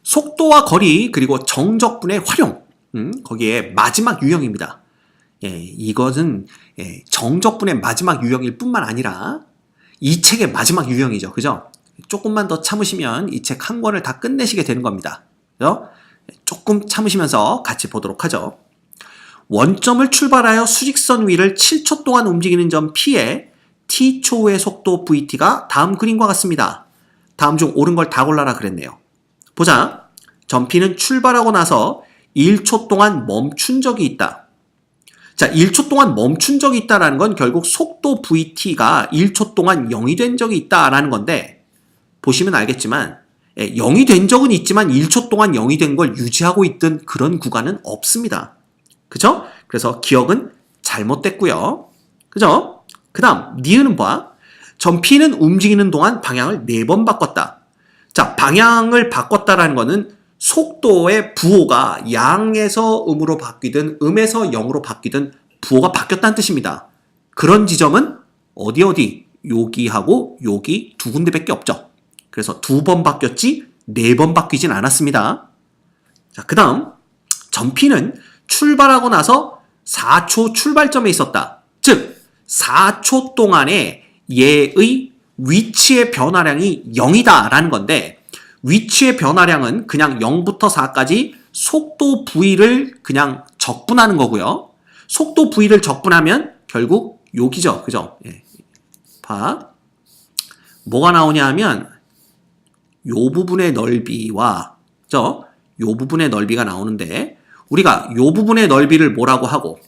속도와 거리 그리고 정적분의 활용 거기에 마지막 유형입니다. 이것은 정적분의 마지막 유형일 뿐만 아니라 이 책의 마지막 유형이죠. 그죠? 조금만 더 참으시면 이 책 한 권을 다 끝내시게 되는 겁니다. 그죠? 조금 참으시면서 같이 보도록 하죠. 원점을 출발하여 수직선 위를 7초 동안 움직이는 점 P의 T초의 속도 VT가 다음 그림과 같습니다. 다음 중 옳은 걸 다 골라라 그랬네요. 보자. 점 P는 출발하고 나서 1초 동안 멈춘 적이 있다. 자, 1초 동안 멈춘 적이 있다라는 건 결국 속도 VT가 1초 동안 0이 된 적이 있다라는 건데 보시면 알겠지만 0이 된 적은 있지만 1초 동안 0이 된 걸 유지하고 있던 그런 구간은 없습니다. 그죠? 그래서 기억은 잘못됐고요. 그죠? 그 다음 니은은 봐. 점 P는 움직이는 동안 방향을 4번 바꿨다. 자, 방향을 바꿨다라는 거는 속도의 부호가 양에서 음으로 바뀌든 음에서 0으로 바뀌든 부호가 바뀌었다는 뜻입니다. 그런 지점은 어디 여기하고 여기 두 군데밖에 없죠. 그래서 2번 바뀌었지 4번 바뀌진 않았습니다. 자, 그 다음 점 P는 출발하고 나서 4초 출발점에 있었다. 즉 4초 동안에 얘의 위치의 변화량이 0이다 라는 건데 위치의 변화량은 그냥 0부터 4까지 속도 V를 그냥 적분하는 거고요. 속도 V를 적분하면 결국 여기죠. 그죠? 봐. 뭐가 나오냐 하면 요 부분의 넓이와 요 부분의 넓이가 나오는데 우리가 요 부분의 넓이를 뭐라고 하고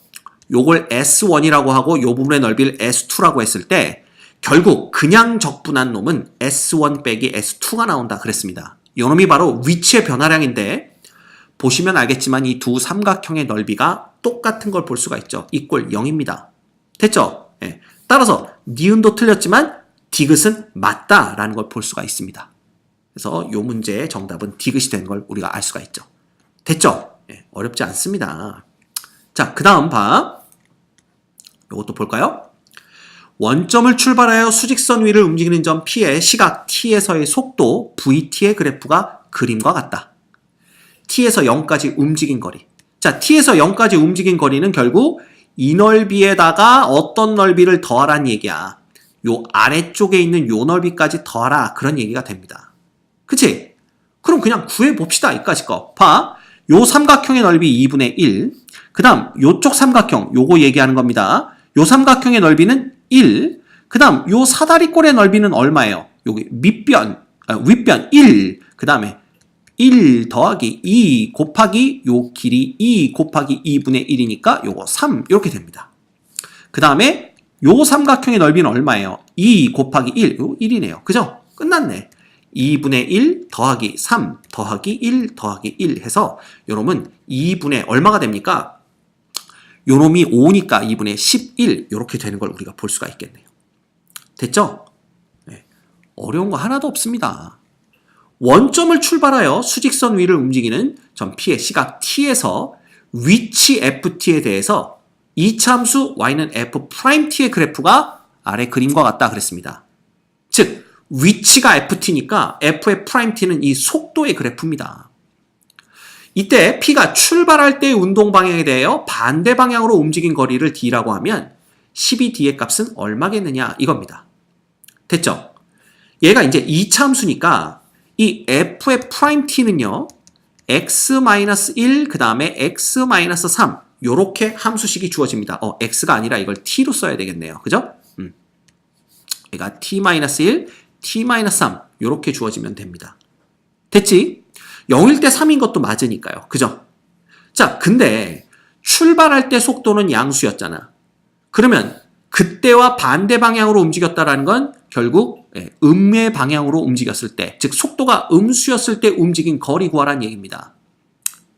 요걸 S1이라고 하고 요 부분의 넓이를 S2라고 했을 때 결국 그냥 적분한 놈은 S1 빼기 S2가 나온다 그랬습니다. 이 놈이 바로 위치의 변화량인데 보시면 알겠지만 이 두 삼각형의 넓이가 똑같은 걸 볼 수가 있죠. 이꼴 0입니다. 됐죠? 따라서 니은도 틀렸지만 디귿은 맞다라는 걸 볼 수가 있습니다. 그래서 이 문제의 정답은 디귿이 된 걸 우리가 알 수가 있죠. 됐죠? 어렵지 않습니다. 자, 그 다음 봐. 이것도 볼까요? 원점을 출발하여 수직선 위를 움직이는 점 P의 시각 T에서의 속도 VT의 그래프가 그림과 같다. T에서 0까지 움직인 거리. 자, T에서 0까지 움직인 거리는 결국 이 넓이에다가 어떤 넓이를 더하라는 얘기야. 요 아래쪽에 있는 요 넓이까지 더하라. 그런 얘기가 됩니다. 그치? 그럼 그냥 구해봅시다. 이까지 거. 봐. 요 삼각형의 넓이 2분의 1. 그 다음 요쪽 삼각형 요거 얘기하는 겁니다. 요 삼각형의 넓이는 1. 그 다음 요 사다리꼴의 넓이는 얼마예요? 여기 윗변 1. 그 다음에 1 더하기 2 곱하기 요 길이 2 곱하기 2분의 1이니까 요거 3 이렇게 됩니다. 그 다음에 요 삼각형의 넓이는 얼마예요? 2 곱하기 1 요 1이네요. 그죠? 끝났네. 2분의 1 더하기 3 더하기 1 더하기 1 해서 요놈은 2분의 얼마가 됩니까? 요놈이 5니까 2분의 11 이렇게 되는 걸 우리가 볼 수가 있겠네요. 됐죠? 어려운 거 하나도 없습니다. 원점을 출발하여 수직선 위를 움직이는 점 P의 시각 T에서 위치 FT에 대해서 이차함수 Y는 F'T의 그래프가 아래 그림과 같다 그랬습니다. 즉 위치가 FT니까 F의 프라임 T는 이 속도의 그래프입니다. 이때 P가 출발할 때의 운동 방향에 대하여 반대 방향으로 움직인 거리를 D라고 하면 12D의 값은 얼마겠느냐 이겁니다. 됐죠? 얘가 이제 2차 함수니까 이 F의 프라임 T는요. X-1 그 다음에 X-3 요렇게 함수식이 주어집니다. X가 아니라 이걸 T로 써야 되겠네요. 그죠? 얘가 T-1, T-3 요렇게 주어지면 됩니다. 됐지? 0일 때 3인 것도 맞으니까요. 그죠? 자, 근데 출발할 때 속도는 양수였잖아. 그러면 그때와 반대 방향으로 움직였다라는 건 결국 음의 방향으로 움직였을 때, 즉 속도가 음수였을 때 움직인 거리 구하라는 얘기입니다.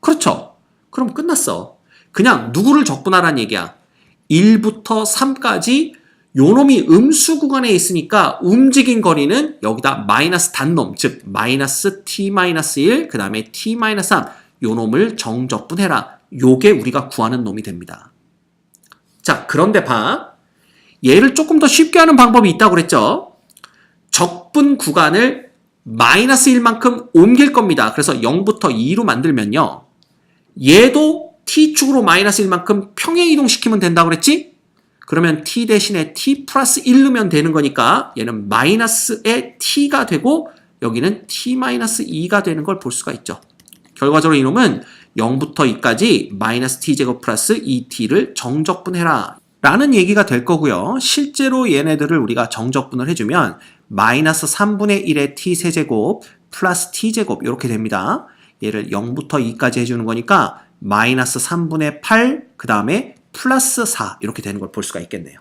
그렇죠? 그럼 끝났어. 그냥 누구를 적분하라는 얘기야. 1부터 3까지 요놈이 음수 구간에 있으니까 움직인 거리는 여기다 마이너스 단놈, 즉 마이너스 t-1 그 다음에 t-3 요놈을 정적분해라. 요게 우리가 구하는 놈이 됩니다. 자, 그런데 봐. 얘를 조금 더 쉽게 하는 방법이 있다고 그랬죠. 적분 구간을 마이너스 1만큼 옮길 겁니다. 그래서 0부터 2로 만들면요. 얘도 t축으로 마이너스 1만큼 평행 이동시키면 된다고 그랬지? 그러면 t 대신에 t 플러스 1 넣으면 되는 거니까 얘는 마이너스의 t가 되고 여기는 t 마이너스 2가 되는 걸 볼 수가 있죠. 결과적으로 이놈은 0부터 2까지 마이너스 t제곱 플러스 2t를 정적분해라 라는 얘기가 될 거고요. 실제로 얘네들을 우리가 정적분을 해주면 마이너스 3분의 1의 t세제곱 플러스 t제곱 이렇게 됩니다. 얘를 0부터 2까지 해주는 거니까 마이너스 3분의 8, 그 다음에 플러스 4 이렇게 되는 걸 볼 수가 있겠네요.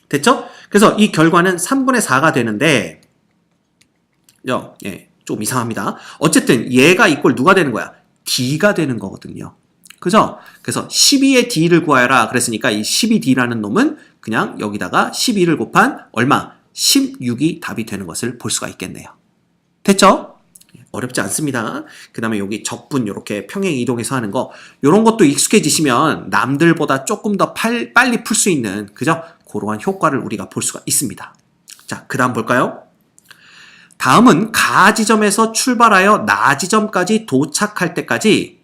됐죠? 그래서 이 결과는 3분의 4가 되는데 좀 이상합니다. 어쨌든 얘가 이꼴 누가 되는 거야? d가 되는 거거든요. 그죠? 그래서 12의 d를 구하여라 그랬으니까 이 12d라는 놈은 그냥 여기다가 12를 곱한 얼마? 16이 답이 되는 것을 볼 수가 있겠네요. 됐죠? 어렵지 않습니다. 그 다음에 여기 적분 이렇게 평행 이동해서 하는 거 이런 것도 익숙해지시면 남들보다 조금 더 빨리 풀 수 있는 그죠? 그러한 효과를 우리가 볼 수가 있습니다. 자, 그 다음 볼까요? 다음은 가 지점에서 출발하여 나 지점까지 도착할 때까지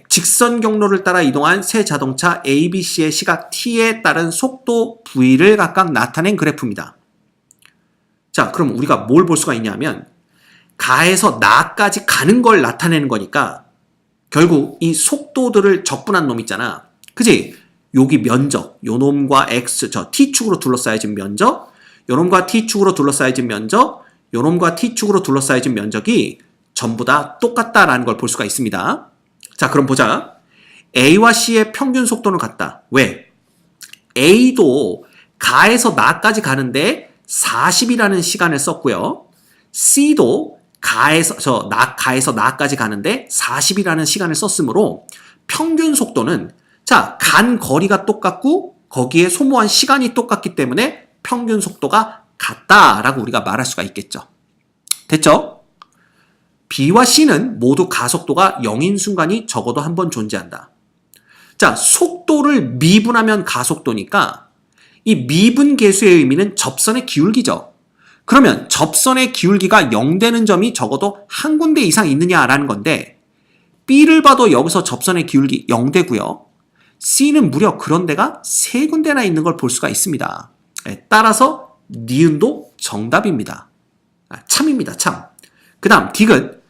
직선 경로를 따라 이동한 새 자동차 A, B, C의 시각 t에 따른 속도 V를 각각 나타낸 그래프입니다. 자, 그럼 우리가 뭘 볼 수가 있냐면 가에서 나까지 가는 걸 나타내는 거니까 결국 이 속도들을 적분한 놈 있잖아. 그지? 여기 면적, 요 놈과 x, t축으로 둘러싸여진 면적, 요 놈과 t축으로 둘러싸여진 면적, 요 놈과 t축으로 둘러싸여진 면적이 전부 다 똑같다라는 걸 볼 수가 있습니다. 자, 그럼 보자. A와 C의 평균 속도는 같다. 왜? A도 가에서 나까지 가는데 40이라는 시간을 썼고요. C도 가에서 나까지 가는데 40이라는 시간을 썼으므로 평균 속도는 자, 간 거리가 똑같고 거기에 소모한 시간이 똑같기 때문에 평균 속도가 같다라고 우리가 말할 수가 있겠죠. 됐죠? B와 C는 모두 가속도가 0인 순간이 적어도 한 번 존재한다. 자, 속도를 미분하면 가속도니까 이 미분 계수의 의미는 접선의 기울기죠. 그러면 접선의 기울기가 0 되는 점이 적어도 한 군데 이상 있느냐라는 건데 B를 봐도 여기서 접선의 기울기 0 되고요. C는 무려 그런 데가 3군데나 있는 걸 볼 수가 있습니다. 따라서 니은도 정답입니다. 참입니다. 참. 그 다음 D은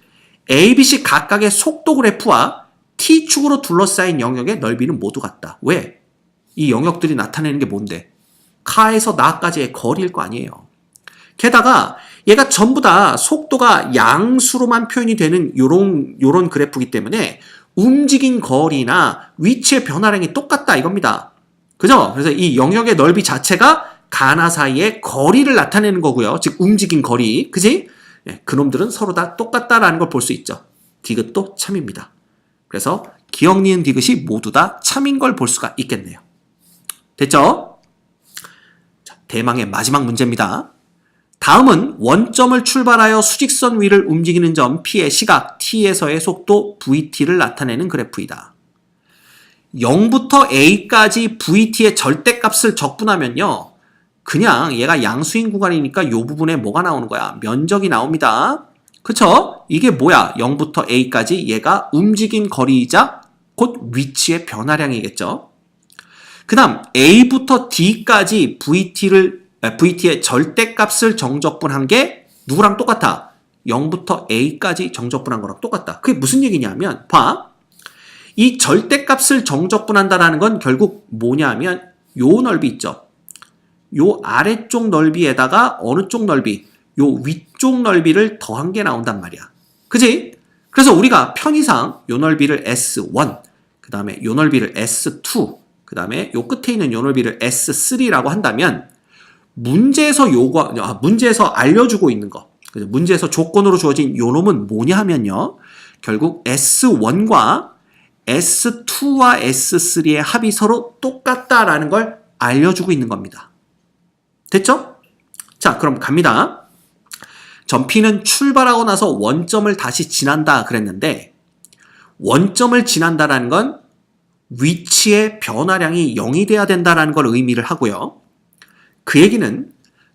A, B, C 각각의 속도 그래프와 T축으로 둘러싸인 영역의 넓이는 모두 같다. 왜? 이 영역들이 나타내는 게 뭔데? 카에서 나까지의 거리일 거 아니에요. 게다가 얘가 전부 다 속도가 양수로만 표현이 되는 요런 그래프이기 때문에 움직인 거리나 위치의 변화량이 똑같다 이겁니다. 그죠? 그래서 이 영역의 넓이 자체가 가나 사이의 거리를 나타내는 거고요. 즉 움직인 거리. 그지? 그놈들은 서로 다 똑같다라는 걸 볼 수 있죠. 디귿도 참입니다. 그래서 기억, 니은, 디귿이 모두 다 참인 걸 볼 수가 있겠네요. 됐죠? 자, 대망의 마지막 문제입니다. 다음은 원점을 출발하여 수직선 위를 움직이는 점 P의 시각 T에서의 속도 VT를 나타내는 그래프이다. 0부터 A까지 VT의 절대값을 적분하면요. 그냥 얘가 양수인 구간이니까 이 부분에 뭐가 나오는 거야? 면적이 나옵니다. 그쵸? 이게 뭐야? 0부터 A까지 얘가 움직인 거리이자 곧 위치의 변화량이겠죠. 그 다음 A부터 D까지 VT의 절대값을 정적분한 게 누구랑 똑같아? 0부터 A까지 정적분한 거랑 똑같다. 그게 무슨 얘기냐면 봐. 이 절대값을 정적분한다는 건 결국 뭐냐면 요 넓이 있죠. 요 아래쪽 넓이에다가 어느 쪽 넓이? 요 위쪽 넓이를 더한 게 나온단 말이야. 그지? 그래서 우리가 편의상 요 넓이를 S1, 그 다음에 요 넓이를 S2, 그 다음에 요 끝에 있는 요 넓이를 S3라고 한다면 문제에서 알려주고 있는 거, 문제에서 조건으로 주어진 요 놈은 뭐냐 하면요. 결국 S1과 S2와 S3의 합이 서로 똑같다라는 걸 알려주고 있는 겁니다. 됐죠? 자, 그럼 갑니다. 점 P는 출발하고 나서 원점을 다시 지난다 그랬는데 원점을 지난다라는 건 위치의 변화량이 0이 돼야 된다라는 걸 의미를 하고요. 그 얘기는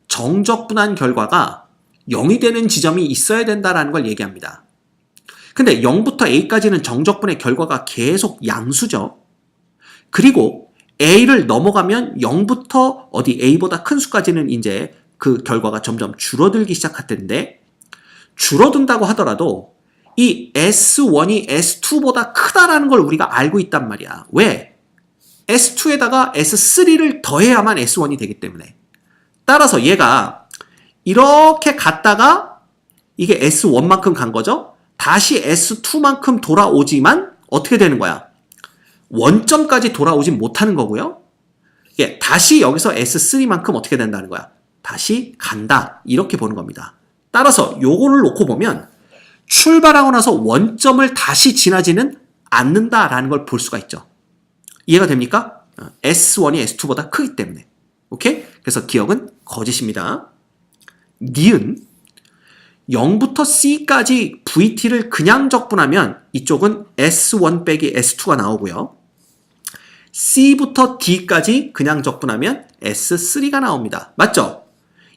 정적분한 결과가 0이 되는 지점이 있어야 된다라는 걸 얘기합니다. 근데 0부터 a까지는 정적분의 결과가 계속 양수죠. 그리고 a를 넘어가면 0부터 어디 a보다 큰 수까지는 이제 그 결과가 점점 줄어들기 시작할 텐데, 줄어든다고 하더라도 이 S1이 S2보다 크다라는 걸 우리가 알고 있단 말이야. 왜? S2에다가 S3를 더해야만 S1이 되기 때문에. 따라서 얘가 이렇게 갔다가 이게 S1만큼 간 거죠. 다시 S2만큼 돌아오지만 어떻게 되는 거야? 원점까지 돌아오진 못하는 거고요. 예, 다시 여기서 S3만큼 어떻게 된다는 거야? 다시 간다. 이렇게 보는 겁니다. 따라서 요거를 놓고 보면 출발하고 나서 원점을 다시 지나지는 않는다라는 걸 볼 수가 있죠. 이해가 됩니까? S1이 S2보다 크기 때문에. 오케이? 그래서 기억은 거짓입니다. 니은 0부터 C까지 VT를 그냥 적분하면 이쪽은 S1 빼기 S2가 나오고요. C부터 D까지 그냥 적분하면 S3가 나옵니다. 맞죠?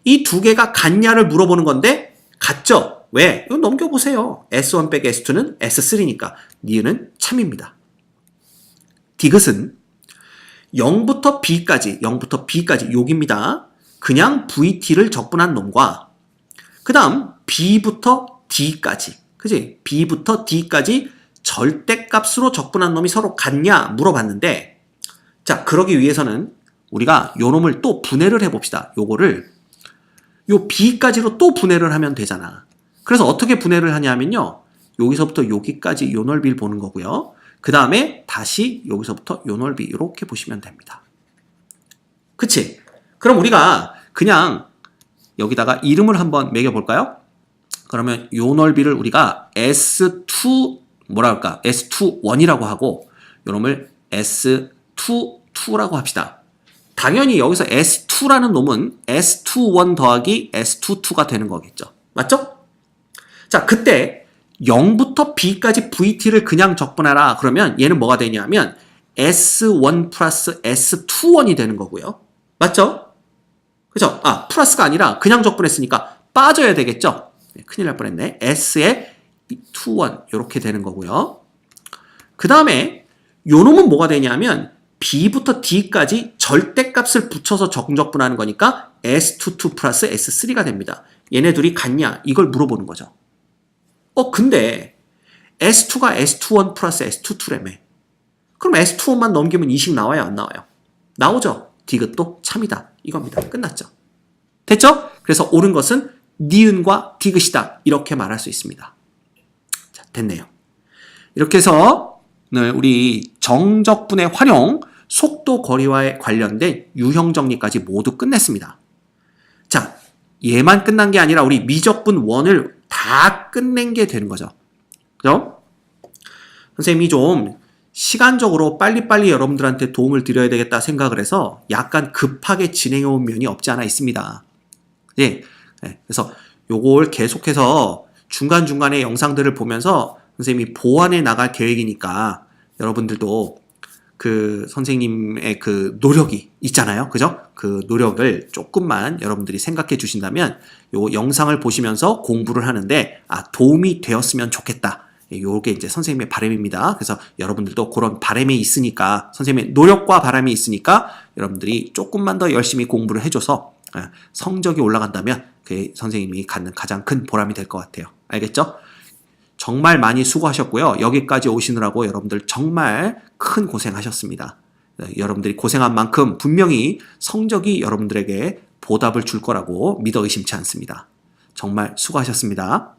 이 두 개가 같냐를 물어보는 건데 같죠? 왜? 이거 넘겨보세요. S1 빼기 S2는 S3니까 니은은 참입니다. 디귿은 0부터 B까지 여기입니다. 그냥 VT를 적분한 놈과 그 다음 B부터 D까지, 그지? B부터 D까지 절대값으로 적분한 놈이 서로 같냐 물어봤는데, 자, 그러기 위해서는 우리가 요 놈을 또 분해를 해봅시다. 요거를 요 B까지로 또 분해를 하면 되잖아. 그래서 어떻게 분해를 하냐면요, 여기서부터 여기까지 요 넓이를 보는 거고요. 그 다음에 다시 여기서부터 요 넓이 이렇게 보시면 됩니다. 그치? 그럼 우리가 그냥 여기다가 이름을 한번 매겨볼까요? 그러면 요 넓이를 우리가 S2 S21이라고 하고 요 놈을 S22라고 합시다. 당연히 여기서 S2라는 놈은 S21 더하기 S22가 되는 거겠죠. 맞죠? 자, 그때 0부터 B까지 VT를 그냥 적분하라. 그러면 얘는 뭐가 되냐면 S1 플러스 S21이 되는 거고요. 맞죠? 그죠? 아, 플러스가 아니라 그냥 적분했으니까 빠져야 되겠죠? 네, 큰일 날 뻔했네. S에 21 이렇게 되는 거고요. 그 다음에 요 놈은 뭐가 되냐면 B부터 D까지 절대값을 붙여서 정적분하는 거니까 S22 플러스 S3가 됩니다. 얘네 둘이 같냐? 이걸 물어보는 거죠. 근데 S2가 S21 플러스 S22라며. 그럼 S21만 넘기면 20 나와요? 안 나와요? 나오죠? 디귿도 참이다. 이겁니다. 끝났죠? 됐죠? 그래서 옳은 것은 니은과 디귿이다. 이렇게 말할 수 있습니다. 자, 됐네요. 이렇게 해서 오늘 우리 정적분의 활용, 속도 거리와에 관련된 유형 정리까지 모두 끝냈습니다. 자, 얘만 끝난 게 아니라 우리 미적분 1을 다 끝낸 게 되는 거죠. 그죠? 선생님이 좀 시간적으로 빨리빨리 여러분들한테 도움을 드려야 되겠다 생각을 해서 약간 급하게 진행해 온 면이 없지 않아 있습니다. 예. 그래서 요걸 계속해서 중간중간에 영상들을 보면서 선생님이 보완해 나갈 계획이니까 여러분들도 그 선생님의 그 노력이 있잖아요. 그죠? 그 노력을 조금만 여러분들이 생각해 주신다면 요 영상을 보시면서 공부를 하는데 도움이 되었으면 좋겠다. 요게 이제 선생님의 바람입니다. 그래서 여러분들도 그런 바람이 있으니까, 선생님의 노력과 바람이 있으니까 여러분들이 조금만 더 열심히 공부를 해줘서 성적이 올라간다면 그게 선생님이 갖는 가장 큰 보람이 될 것 같아요. 알겠죠? 정말 많이 수고하셨고요. 여기까지 오시느라고 여러분들 정말 큰 고생하셨습니다. 여러분들이 고생한 만큼 분명히 성적이 여러분들에게 보답을 줄 거라고 믿어 의심치 않습니다. 정말 수고하셨습니다.